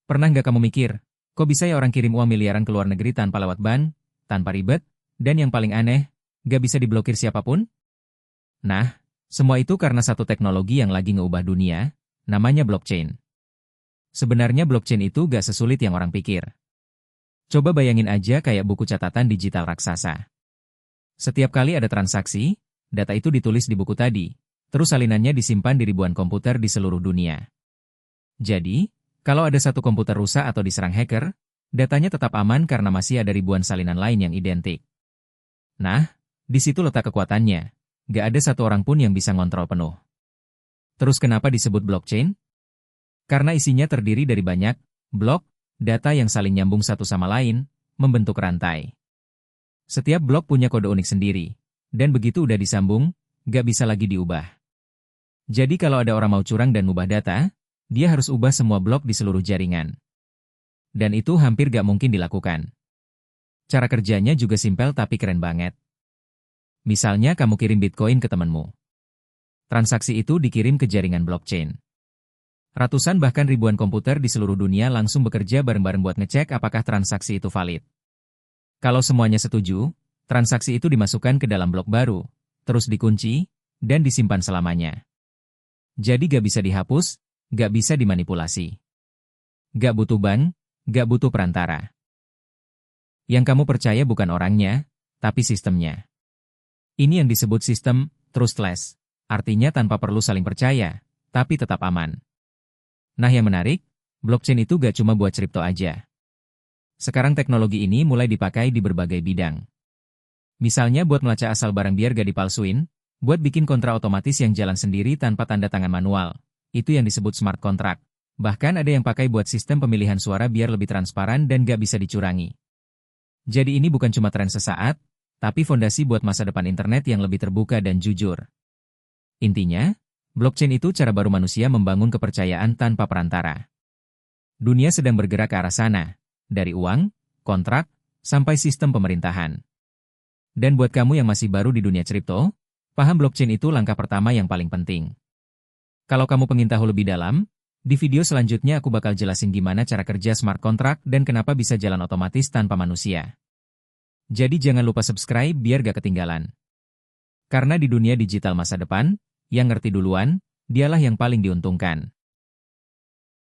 Pernah nggak kamu mikir, kok bisa ya orang kirim uang miliaran ke luar negeri tanpa lewat bank, tanpa ribet, dan yang paling aneh, nggak bisa diblokir siapapun? Nah, semua itu karena satu teknologi yang lagi ngeubah dunia, namanya blockchain. Sebenarnya blockchain itu nggak sesulit yang orang pikir. Coba bayangin aja kayak buku catatan digital raksasa. Setiap kali ada transaksi, data itu ditulis di buku tadi, terus salinannya disimpan di ribuan komputer di seluruh dunia. Jadi, kalau ada satu komputer rusak atau diserang hacker, datanya tetap aman karena masih ada ribuan salinan lain yang identik. Nah, di situ letak kekuatannya. Nggak ada satu orang pun yang bisa ngontrol penuh. Terus kenapa disebut blockchain? Karena isinya terdiri dari banyak blok data yang saling nyambung satu sama lain, membentuk rantai. Setiap blok punya kode unik sendiri, dan begitu udah disambung, nggak bisa lagi diubah. Jadi kalau ada orang mau curang dan ubah data, dia harus ubah semua blok di seluruh jaringan. Dan itu hampir nggak mungkin dilakukan. Cara kerjanya juga simpel tapi keren banget. Misalnya kamu kirim Bitcoin ke temanmu. Transaksi itu dikirim ke jaringan blockchain. Ratusan bahkan ribuan komputer di seluruh dunia langsung bekerja bareng-bareng buat ngecek apakah transaksi itu valid. Kalau semuanya setuju, transaksi itu dimasukkan ke dalam blok baru, terus dikunci, dan disimpan selamanya. Jadi gak bisa dihapus, gak bisa dimanipulasi. Gak butuh bank, gak butuh perantara. Yang kamu percaya bukan orangnya, tapi sistemnya. Ini yang disebut sistem trustless, artinya tanpa perlu saling percaya, tapi tetap aman. Nah yang menarik, blockchain itu gak cuma buat kripto aja. Sekarang teknologi ini mulai dipakai di berbagai bidang. Misalnya buat melacak asal barang biar gak dipalsuin, buat bikin kontra otomatis yang jalan sendiri tanpa tanda tangan manual. Itu yang disebut smart contract. Bahkan ada yang pakai buat sistem pemilihan suara biar lebih transparan dan gak bisa dicurangi. Jadi ini bukan cuma tren sesaat, tapi fondasi buat masa depan internet yang lebih terbuka dan jujur. Intinya, blockchain itu cara baru manusia membangun kepercayaan tanpa perantara. Dunia sedang bergerak ke arah sana, dari uang, kontrak, sampai sistem pemerintahan. Dan buat kamu yang masih baru di dunia kripto, paham blockchain itu langkah pertama yang paling penting. Kalau kamu pengen tahu lebih dalam, di video selanjutnya aku bakal jelasin gimana cara kerja smart contract dan kenapa bisa jalan otomatis tanpa manusia. Jadi jangan lupa subscribe biar gak ketinggalan. Karena di dunia digital masa depan, yang ngerti duluan, dialah yang paling diuntungkan.